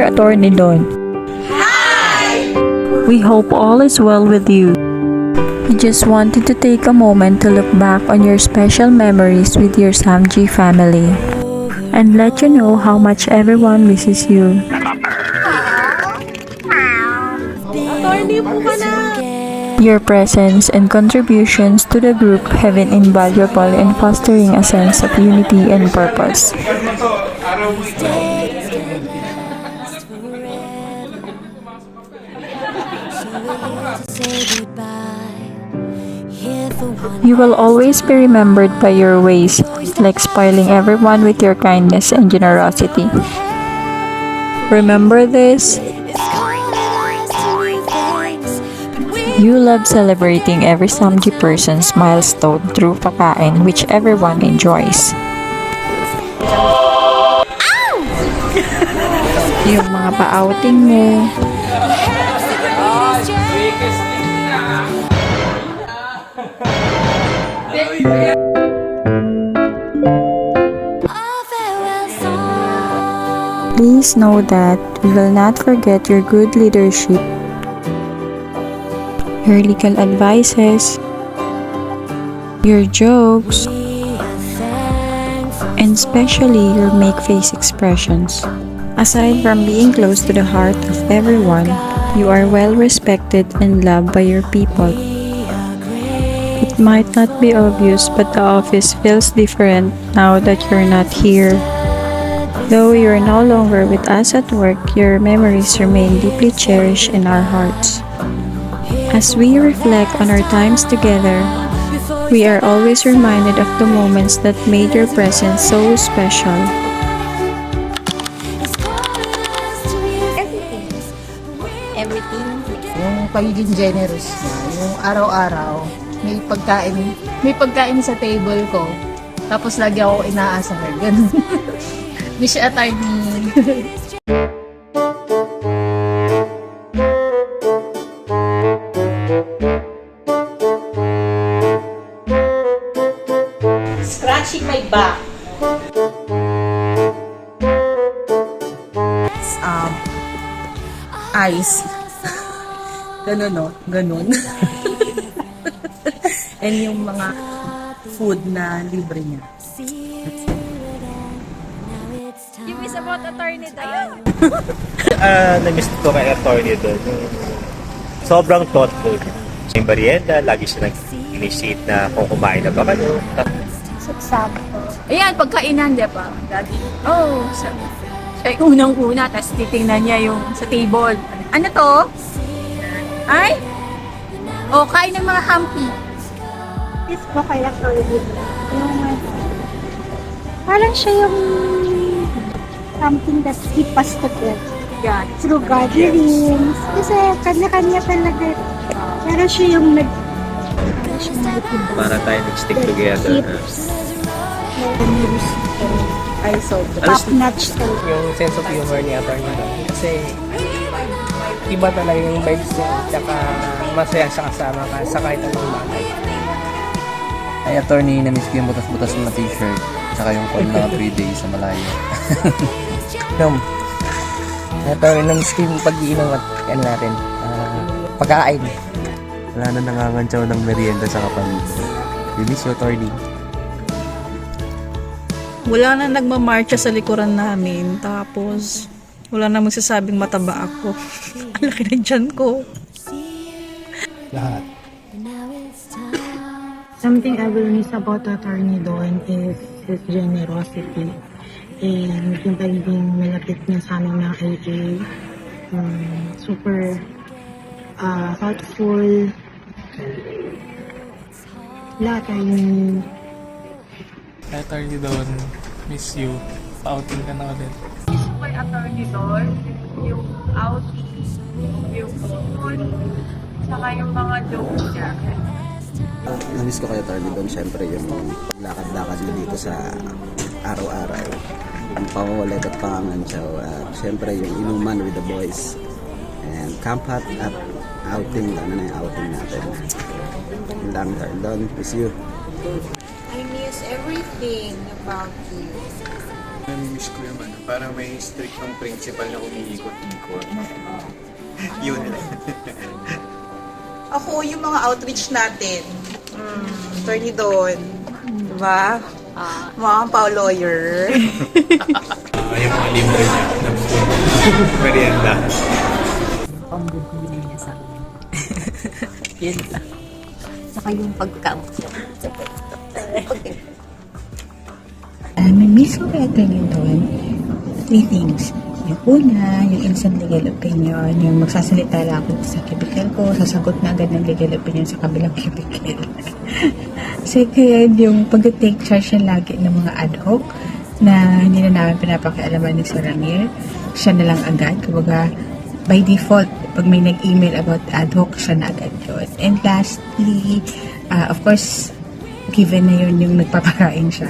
Dear Attorney Don. Hi! We hope all is well with you. We just wanted to take a moment to look back on your special memories with your Samji family and let you know how much everyone misses you. Attorney po ka na! Your presence and contributions to the group have been invaluable in fostering a sense of unity and purpose. You will always be remembered by your ways, like spoiling everyone with your kindness and generosity. Remember this? You love celebrating every Samji person's milestone through pagkain, which everyone enjoys. Yung mga pa-outing mo, please know that we will not forget your good leadership, your legal advices, your jokes, and especially your make-face expressions. Aside from being close to the heart of everyone, you are well respected and loved by your people. It might not be obvious, but the office feels different now that you're not here. Though you're no longer with us at work, your memories remain deeply cherished in our hearts. As we reflect on our times together, we are always reminded of the moments that made your presence so special. Everything. Yung pagiging generous niya, yung araw-araw, may pagkain sa table ko. Tapos lagi ako inaasahan. Ganun. Miss Attorney. Scratching my back. Eyes. Ganun, no? Ganun. And yung mga food na libre niya. You miss about Attorney Don? Na-miss ko kay Attorney Don. Sobrang thoughtful. Yung merienda, lagi siya nag-initiate na kung kumain na ba kayo. Ayan, pagkainan, di ba? Daddy. Oh, siya yung unang-una, tapos titingnan niya yung sa table. Ano to? Ay? Oh, kain ng mga hampi. Yes po, kaya ko yung parang siya yung something that keep us together. Yan. Through gatherings. Kasi kanya-kanya talaga. Pero siya yung Para tayo nag-stick together. Ay, sobra. top-notch talaga. Yung sense of humor ni Attorney Don. Kasi iba talaga yung vibes niya. Tsaka masaya siya kasama ka sa kahit anong bagay. Ay, Attorney, na-miss ko yung butas-butas na t-shirt. Tsaka yung call na 3 days sa malayo. Attorney, na-miss ko yung pag-iinom at ano natin, pagkain. Wala na nangangantsaw ng merienda sa kapamilya. We miss you, Attorney. Wala na nagmamarcha sa likuran namin. Tapos, wala na magsasabing mataba ako. Ang laki ng tiyan ko. Lahat. Something I will miss about Attorney Don is his generosity and yung pagiging malapit niya sa amin ng AA. Super thoughtful. Lahat ay Attorney Don, miss you. Outing ka na ulit. Kay Attorney Don, yung outing, yung food, saka yung mga jokes niya. Na-miss ko kay Attorney Don, syempre yung paglakad-lakad mo dito sa araw-araw. Ang pangulit at pangangantsaw. Syempre yung inuman with the boys. And camp hot at outing. Ano na yung outing natin. Yun lang, Attorney Don. Miss you. I miss everything about you. Namimiss ko yung ano, parang may strict ng principal na umiikot-ikot. Yun lang. Ako, yung mga outreach natin. Attorney Don. Diba? Mga pao lawyer. Yung mga libre niya na merienda. Pambubili niya sa akin. Yun lang. Saka yung pagkamot niya. Namiss ko kaya Attorney Don, 3 things. Yung una, yung instant legal opinion, yung magsasalita lang ako sa cubicle ko, sasagot na agad ng legal opinion sa kabilang cubicle. Second, yung pag-take charge na lagi ng mga ad hoc na hindi na namin pinapakialaman ni Sir Ramir. Siya na lang agad. Kumbaga, by default, pag may nag-email about ad hoc, siya na agad yun. And lastly, of course, given na yun yung nagpapakain siya.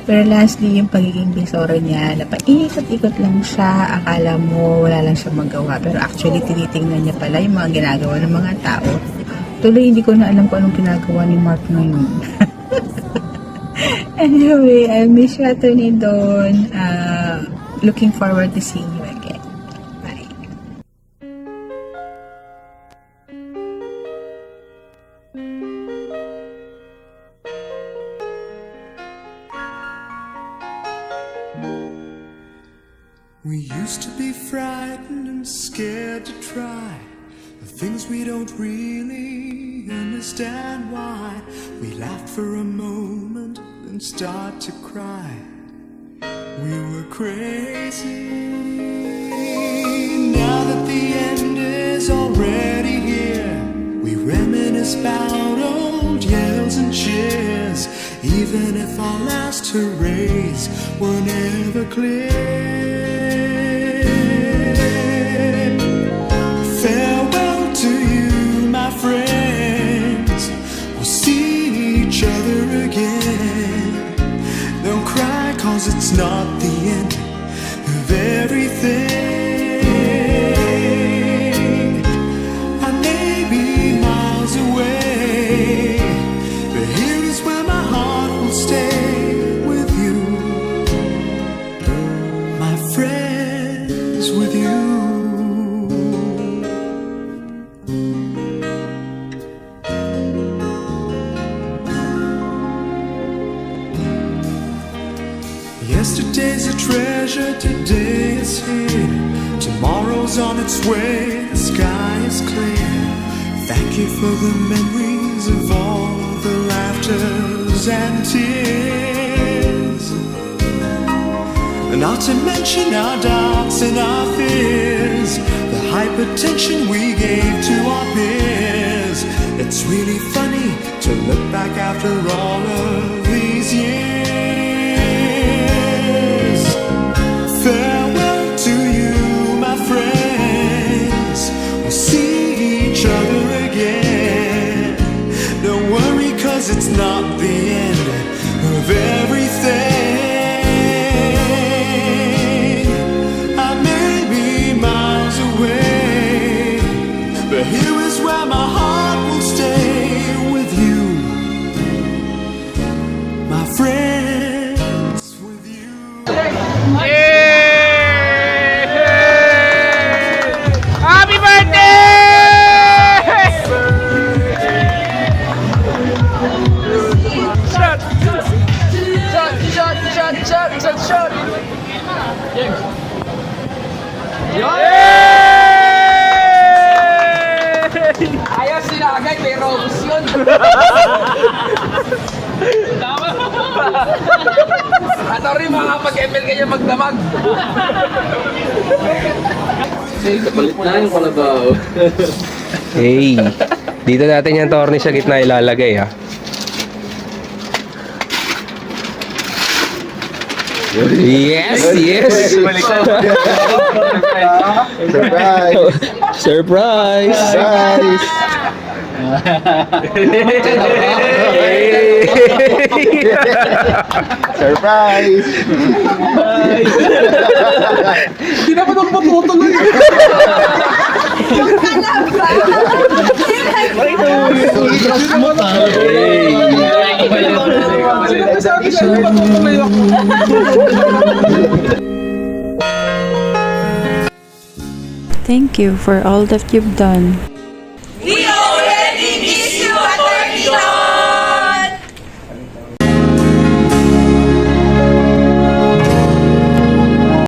Pero lastly, yung pagiging bisoro niya, na paikot-ikot lang siya, akala mo wala lang siya magawa. Pero actually, tinitingnan niya pala yung mga ginagawa ng mga tao. Tuloy, hindi ko na alam kung anong ginagawa ni Mark ngayon. Anyway, I miss you, Attorney Don. Looking forward to seeing you again. Bye. We used to be frightened and scared to try the things we don't really understand why. We laughed for a moment, then start to cry. We were crazy. Now that the end is already here, we reminisce about old yells and cheers, even if our last hurrays were never clear. Farewell to you, my friends. We'll see each other again. Don't cry, 'cause it's not the end of everything. I may be miles away, but here is where my heart will stay with you, my friends, with you. Yesterday's a treasure, today is here. Tomorrow's on its way, the sky is clear. Thank you for the memories of all the laughters and tears. Not to mention our doubts and our fears, the hypertension we gave to our peers. It's really funny to look back after all of these years. Farewell to you, my friends. We'll see each other again. Don't worry, 'cause it's not the end of everything. I may be miles away, but here is where my heart will stay with you, my friends, with you. Happy birthday! Shot! Shot! Shot! Shot! Shot! Shot! Shot! Ayos sila agad, may robos yun. Tama. At rin makakapag-ML kanya magdamag. Kapalit na yung kalabaw. Hey, dito natin yung torni sa gitna ilalagay ha. Yes, yes. Surprise. Surprise. Surprise! Hindi na pa magpatutuloy. Hey! Sabi ko, matutuloy ako. Thank you for all that you've done.